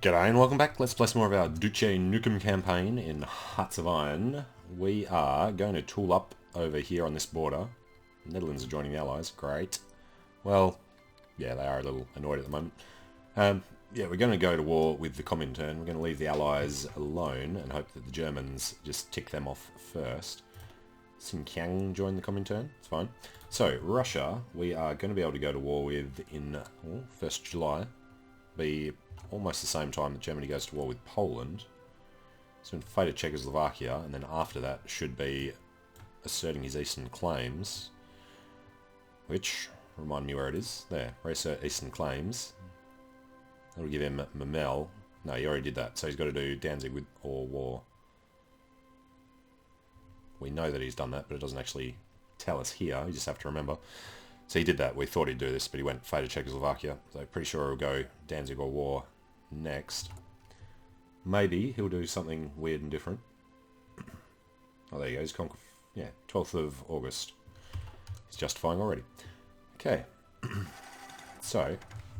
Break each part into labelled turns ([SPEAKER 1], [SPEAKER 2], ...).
[SPEAKER 1] G'day and welcome back. Let's play some more of our Duce Nukem campaign in Hearts of Iron. We are going to tool up over here on this border. Netherlands are joining the Allies. Great. Well, yeah, they are a little annoyed at the moment. Yeah, we're going to go to war with the Comintern. We're going to leave the Allies alone and hope that the Germans just tick them off first. Xinjiang join the Comintern. It's fine. So, Russia, we are going to be able to go to war with in 1st July. Be almost the same time that Germany goes to war with Poland. So in fate of Czechoslovakia, and then after that should be asserting his eastern claims, which, remind me where it is, there, reassert eastern claims. That'll give him Memel. No, he already did that, so he's got to do Danzig with or war. We know that he's done that, but it doesn't actually tell us here, you just have to remember. So he did that, we thought he'd do this, but he went fate of Czechoslovakia, so pretty sure he'll go Danzig or war next. Maybe he'll do something weird and different. Oh, there he goes. Yeah, 12th of August. He's justifying already. Okay. So,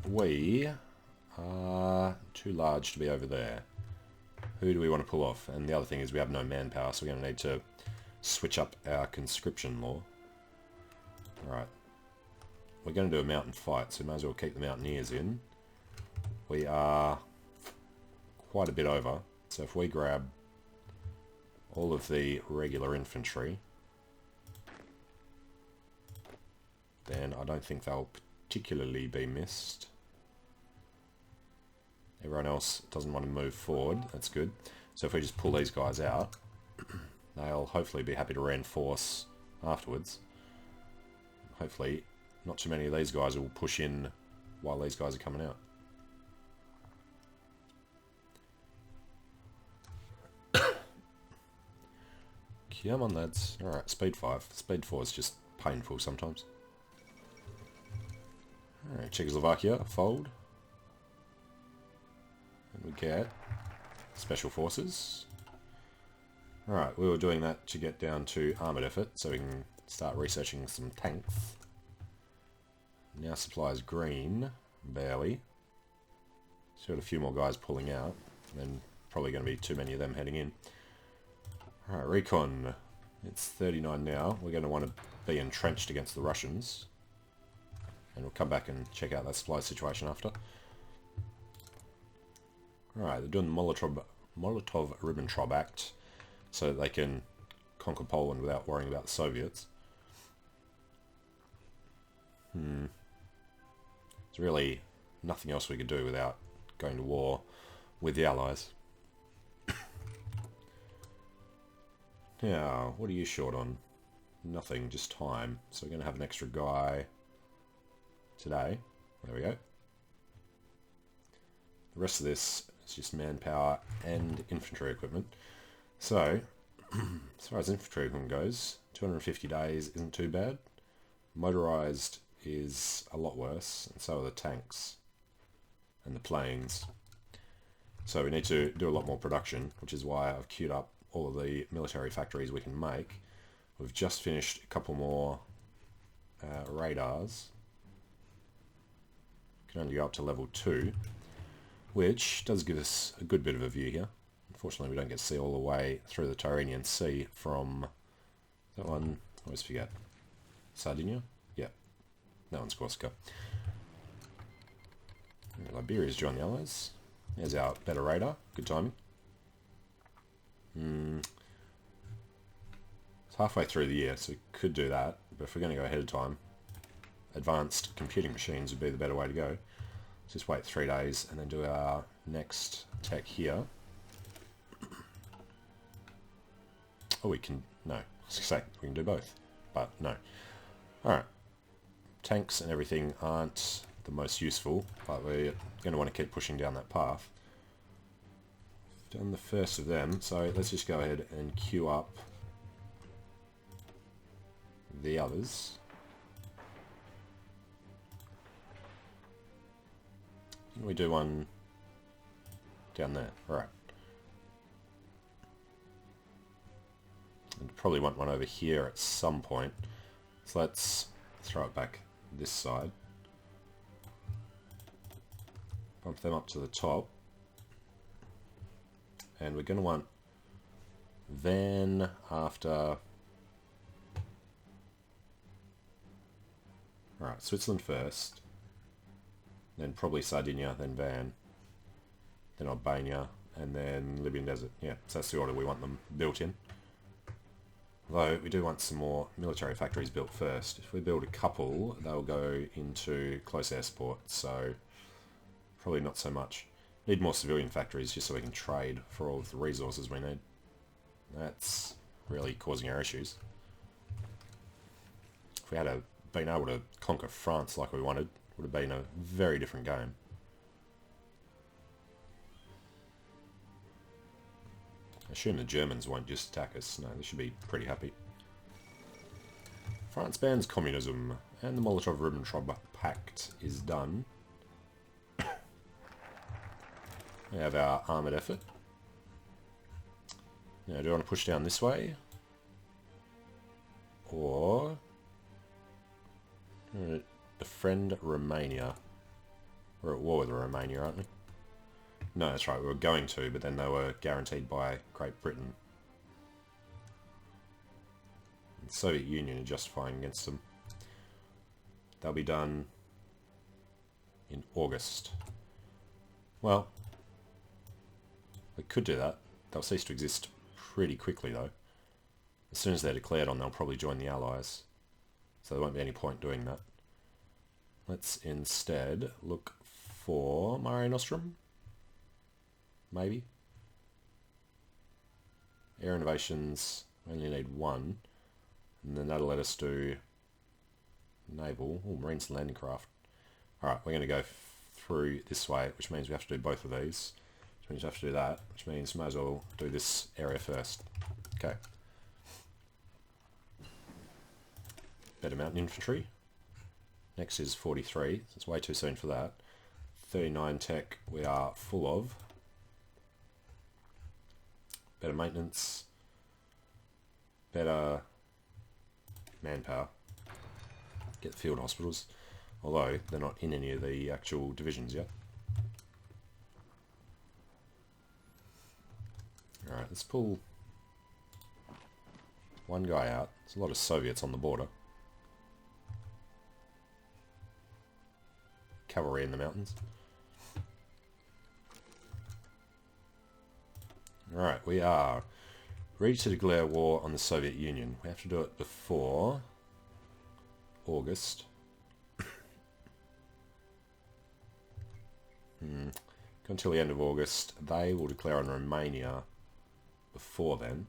[SPEAKER 1] we are too large to be over there. Who do we want to pull off? And the other thing is we have no manpower, so we're going to need to switch up our conscription law. Alright. We're going to do a mountain fight, so we might as well keep the mountaineers in. We are quite a bit over, so if we grab all of the regular infantry, then I don't think they'll particularly be missed. Everyone else doesn't want to move forward, that's good. So if we just pull these guys out, they'll hopefully be happy to reinforce afterwards. Hopefully not too many of these guys will push in while these guys are coming out. Come on, lads. Alright, speed 5. Speed 4 is just painful sometimes. Alright, Czechoslovakia, fold. And we get Special Forces. Alright, we were doing that to get down to armoured effort, so we can start researching some tanks. Now supplies green, barely. So got a few more guys pulling out, and then probably going to be too many of them heading in. Alright, recon. It's 39 now. We're going to want to be entrenched against the Russians. And we'll come back and check out that supply situation after. Alright, they're doing the Molotov-Ribbentrop Act so that they can conquer Poland without worrying about the Soviets. There's really nothing else we could do without going to war with the Allies. Now, what are you short on? Nothing, just time. So we're going to have an extra guy today. There we go. The rest of this is just manpower and infantry equipment. So, as far as infantry equipment goes, 250 days isn't too bad. Motorized is a lot worse, and so are the tanks and the planes. So we need to do a lot more production, which is why I've queued up all of the military factories we can make. We've just finished a couple more radars. Can only go up to level 2, which does give us a good bit of a view here. Unfortunately, we don't get to see all the way through the Tyrrhenian Sea from that one. I always forget. Sardinia? Yeah. That one's Corsica. Liberia's joined the Allies. There's our better radar. Good timing. It's halfway through the year, so we could do that. But if we're going to go ahead of time, advanced computing machines would be the better way to go. Let's just wait 3 days and then do our next tech here. Oh, we can... no. I was going to say, we can do both. But no. Alright. Tanks and everything aren't the most useful, but we're going to want to keep pushing down that path. Done the first of them, so let's just go ahead and queue up the others. Can we do one down there? Right. And probably want one over here at some point. So let's throw it back this side. Bump them up to the top. And we're going to want Van after... Alright, Switzerland first. Then probably Sardinia, then Van. Then Albania, and then Libyan Desert. Yeah, so that's the order we want them built in. Though, we do want some more military factories built first. If we build a couple, they'll go into close air support, so probably not so much. Need more civilian factories just so we can trade for all of the resources we need. That's really causing our issues. If we had been able to conquer France like we wanted, it would have been a very different game. I assume the Germans won't just attack us. No, they should be pretty happy. France bans communism, and the Molotov-Ribbentrop Pact is done. We have our armoured effort. Now, do I want to push down this way? Or... befriend Romania. We're at war with Romania, aren't we? No, that's right, we were going to, but then they were guaranteed by Great Britain. The Soviet Union are justifying against them. They'll be done in August. Well, we could do that. They'll cease to exist pretty quickly though. As soon as they're declared on, they'll probably join the Allies. So there won't be any point doing that. Let's instead look for Mare Nostrum. Maybe. Air innovations, we only need one. And then that'll let us do naval, or marines and landing craft. Alright, we're going to go through this way, which means we have to do both of these. Which means we have to do that, which means we might as well do this area first. Okay. Better mountain infantry. Next is 43, so it's way too soon for that. 39 tech we are full of. Better maintenance. Better manpower. Get the field hospitals. Although they're not in any of the actual divisions yet. Alright, let's pull one guy out. There's a lot of Soviets on the border. Cavalry in the mountains. Alright, we are ready to declare war on the Soviet Union. We have to do it before August. Go until the end of August. They will declare on Romania before then.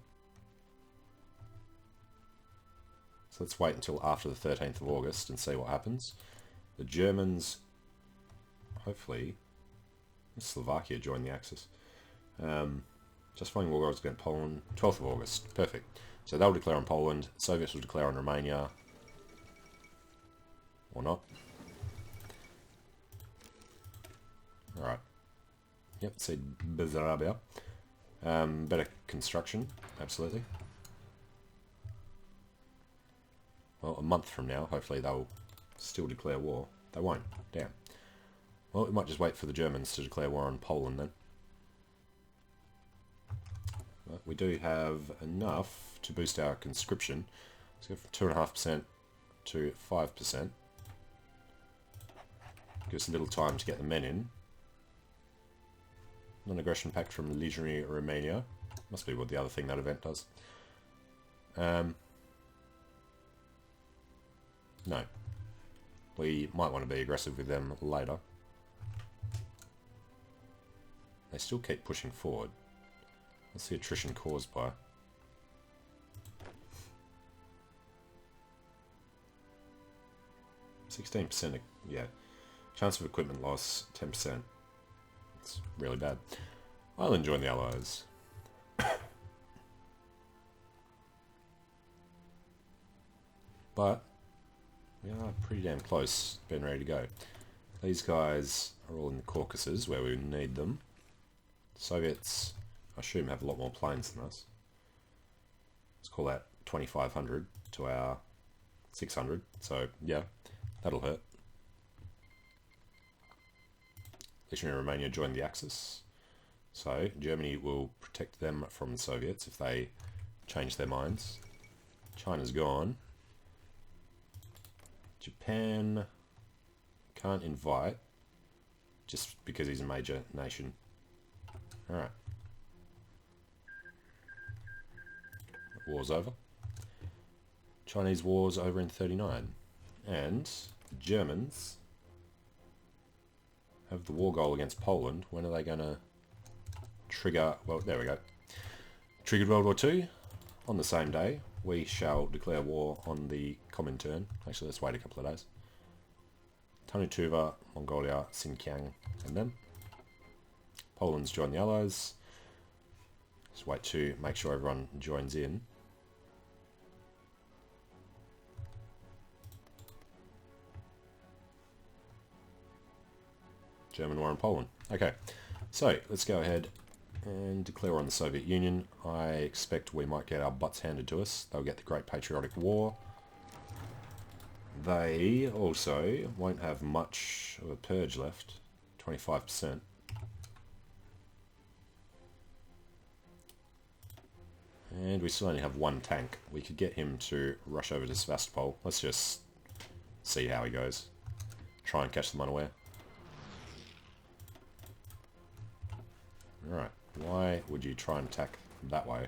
[SPEAKER 1] So let's wait until after the 13th of August and see what happens. The Germans, hopefully, Slovakia join the Axis. Justifying war against Poland, 12th of August. Perfect. So they'll declare on Poland, Soviets will declare on Romania. Or not. Alright. Yep, see Bessarabia. Better construction, absolutely. Well, a month from now, hopefully they'll still declare war. They won't. Damn. Well, we might just wait for the Germans to declare war on Poland then. But we do have enough to boost our conscription. Let's go from 2.5% to 5%. Gives us a little time to get the men in. Non-aggression pact from Legionary Romania. Must be what the other thing that event does. No. We might want to be aggressive with them later. They still keep pushing forward. What's the attrition caused by? %, yeah. Chance of equipment loss, 10%. It's really bad. I'll enjoy the Allies. But we are pretty damn close, being ready to go. These guys are all in the Caucasus, where we need them. Soviets, I assume, have a lot more planes than us. Let's call that 2,500 to our 600. So, yeah, that'll hurt. Legionary Romania joined the Axis. So Germany will protect them from the Soviets if they change their minds. China's gone. Japan can't invite just because he's a major nation. Alright. War's over. Chinese war's over in 39. And the Germans have the war goal against Poland. When are they going to trigger... Well, there we go. Triggered World War II. On the same day, we shall declare war on the Comintern. Actually, let's wait a couple of days. Tanutuva, Mongolia, Xinjiang, and them. Poland's joined the Allies. Just wait to make sure everyone joins in. German war in Poland. Okay, so let's go ahead and declare war on the Soviet Union. I expect we might get our butts handed to us. They'll get the Great Patriotic War. They also won't have much of a purge left. 25%. And we still only have one tank. We could get him to rush over to Sevastopol. Let's just see how he goes. Try and catch them unaware. Alright, why would you try and attack that way?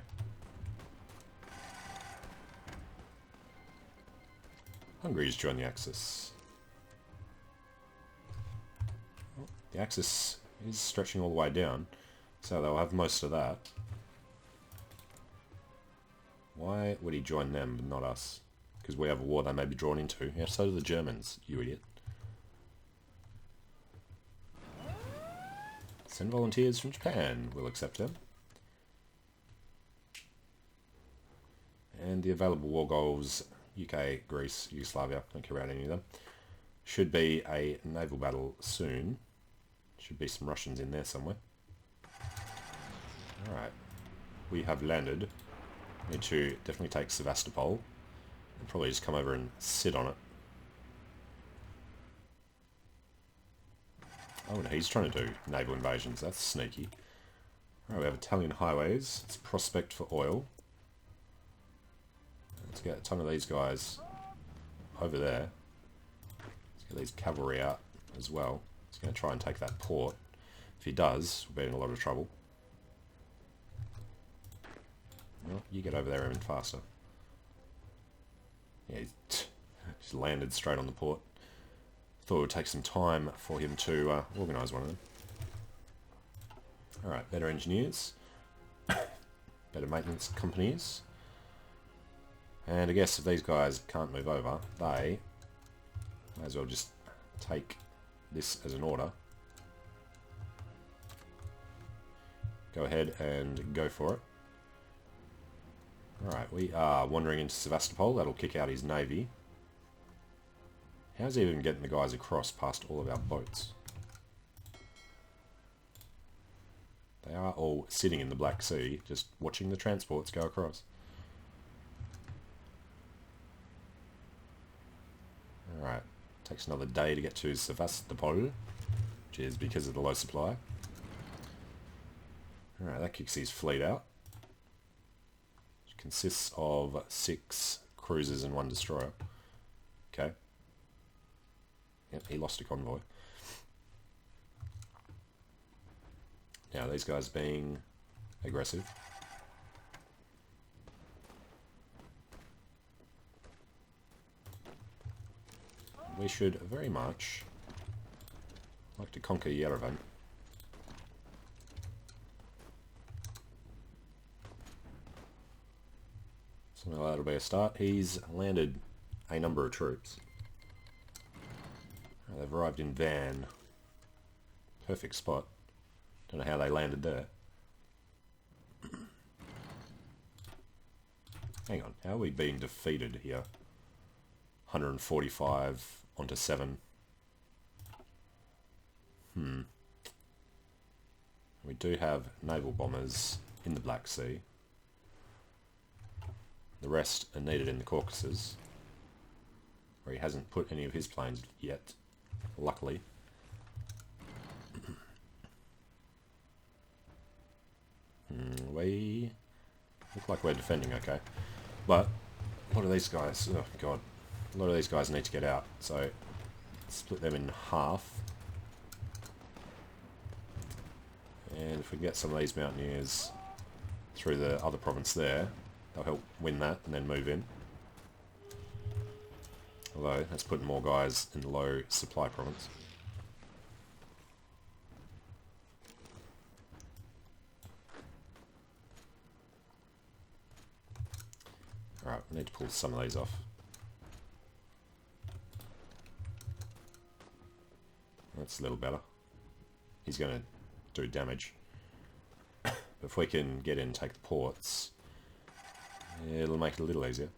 [SPEAKER 1] Hungary's joined the Axis. Well, the Axis is stretching all the way down, so they'll have most of that. Why would he join them but not us? Because we have a war they may be drawn into. Yeah, so do the Germans, you idiot. Send volunteers from Japan. We'll accept them. And the available war goals, UK, Greece, Yugoslavia, don't care about any of them. Should be a naval battle soon. Should be some Russians in there somewhere. Alright. We have landed. Need to definitely take Sevastopol. And probably just come over and sit on it. Oh, no, he's trying to do naval invasions. That's sneaky. Alright, we have Italian highways. Let's prospect for oil. Let's get a ton of these guys over there. Let's get these cavalry out as well. He's going to try and take that port. If he does, we'll be in a lot of trouble. Well, you get over there even faster. Yeah, he's just landed straight on the port. Thought it would take some time for him to organise one of them. Alright, better engineers. Better maintenance companies. And I guess if these guys can't move over, they may as well just take this as an order. Go ahead and go for it. Alright, we are wandering into Sevastopol. That'll kick out his navy. How's he even getting the guys across past all of our boats? They are all sitting in the Black Sea, just watching the transports go across. Alright, takes another day to get to Sevastopol, which is because of the low supply. Alright, that kicks his fleet out. Which consists of 6 cruisers and 1 destroyer. Okay. Yep, he lost a convoy. Now these guys being aggressive. We should very much like to conquer Yerevan. So that'll be a start. He's landed a number of troops. They've arrived in Van. Perfect spot. Don't know how they landed there. Hang on, how are we being defeated here? 145 onto 7. We do have naval bombers in the Black Sea. The rest are needed in the Caucasus, where he hasn't put any of his planes yet, luckily. We look like we're defending okay. But a lot of these guys, oh god, a lot of these guys need to get out. So split them in half. And if we can get some of these mountaineers through the other province there, they'll help win that and then move in. Although, that's putting more guys in the low supply province. Alright, we need to pull some of these off. That's a little better. He's going to do damage. But if we can get in and take the ports, it'll make it a little easier.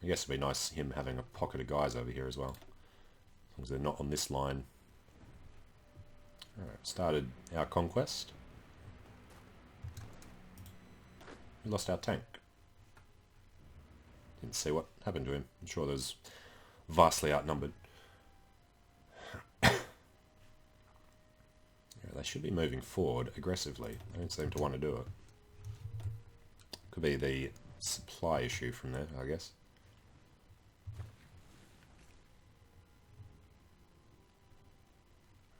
[SPEAKER 1] I guess it'd be nice him having a pocket of guys over here as well. As long as they're not on this line. Alright, started our conquest. We lost our tank. Didn't see what happened to him. I'm sure there's vastly outnumbered. Yeah, they should be moving forward aggressively. They don't seem to want to do it. Could be the supply issue from there, I guess.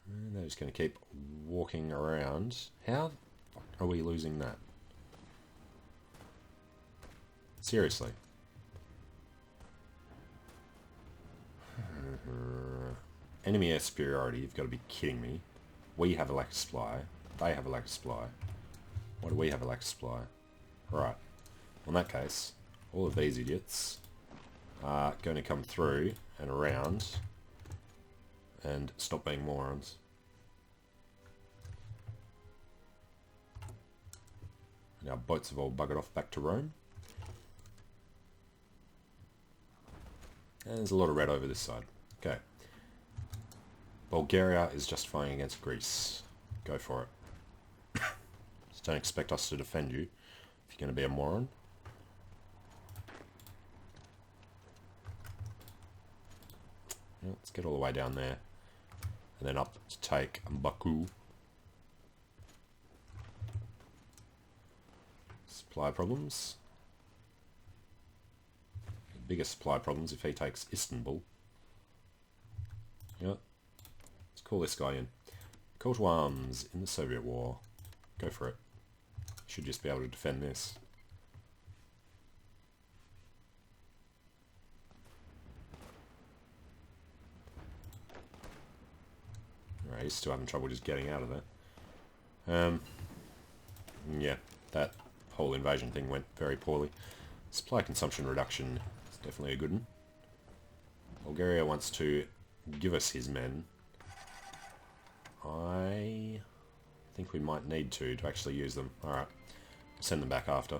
[SPEAKER 1] And they're just going to keep walking around. How are we losing that? Seriously. Enemy air superiority, you've got to be kidding me. We have a lack of supply. They have a lack of supply. Why do we have a lack of supply? Right. In that case, all of these idiots are going to come through and around and stop being morons. And our boats have all buggered off back to Rome. And there's a lot of red over this side. Okay. Bulgaria is justifying against Greece. Go for it. Just don't expect us to defend you if you're going to be a moron. Yeah, let's get all the way down there. And then up to take Baku. Supply problems. Biggest supply problems if he takes Istanbul. Yep. Let's call this guy in. Call to arms in the Soviet War. Go for it. Should just be able to defend this. Alright, he's still having trouble just getting out of there. Yeah, that whole invasion thing went very poorly. Supply consumption reduction. Definitely a good one. Bulgaria wants to give us his men. I think we might need to actually use them. Alright. Send them back after.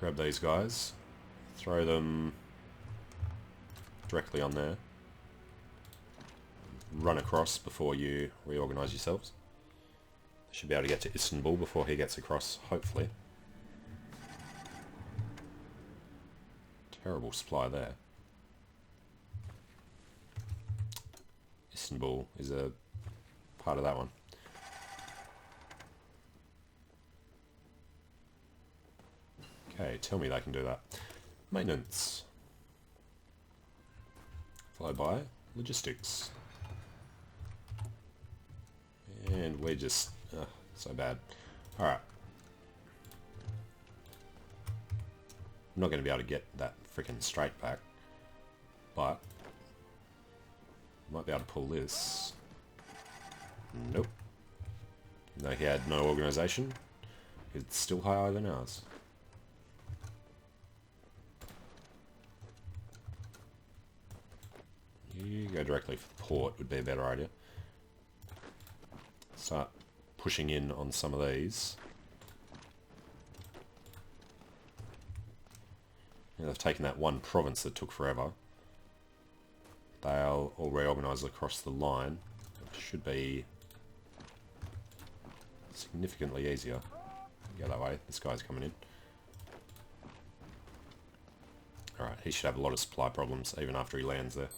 [SPEAKER 1] Grab these guys. Throw them directly on there. Run across before you reorganise yourselves. Should be able to get to Istanbul before he gets across, hopefully. Terrible supply there. Istanbul is a part of that one. Okay, tell me they can do that. Maintenance. Followed by logistics. And we're just... so bad. Alright. I'm not going to be able to get that freaking straight back. But... might be able to pull this. Nope. No, he had no organisation. It's still higher than ours. You go directly for the port would be a better idea. Start pushing in on some of these. Yeah, they've taken that one province that took forever. They'll all reorganise across the line. It should be significantly easier. Go that way. This guy's coming in. Alright, he should have a lot of supply problems even after he lands there.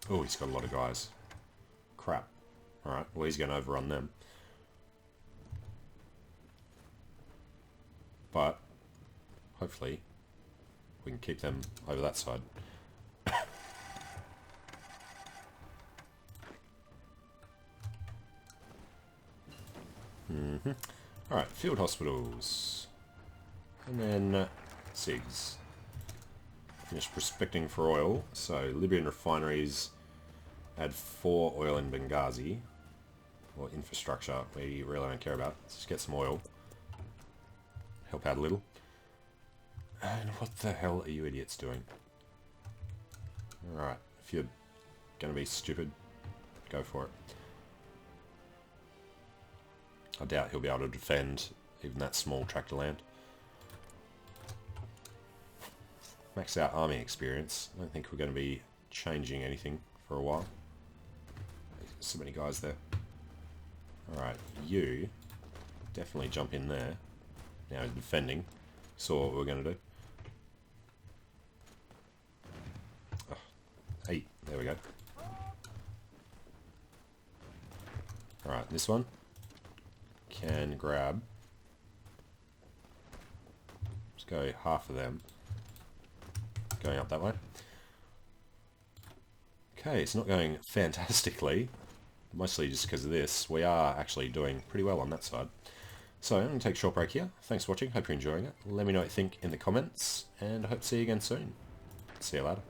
[SPEAKER 1] Oh, he's got a lot of guys. Crap. Alright, well he's going to overrun them. But, hopefully, we can keep them over that side. Alright, field hospitals. And then SIGs. Finish prospecting for oil. So Libyan refineries, add 4 oil in Benghazi. Or infrastructure we really don't care about. Let's just get some oil. Help out a little. And what the hell are you idiots doing? Alright, if you're gonna be stupid, go for it. I doubt he'll be able to defend even that small tract of land. Max out army experience. I don't think we're going to be changing anything for a while. There's so many guys there. Alright, you definitely jump in there. Now he's defending. Saw what we were going to do. Oh, 8, there we go. Alright, this one can grab. Let's go half of them. Going up that way. Okay, it's not going fantastically. Mostly just because of this. We are actually doing pretty well on that side. So I'm going to take a short break here. Thanks for watching. Hope you're enjoying it. Let me know what you think in the comments. And I hope to see you again soon. See you later.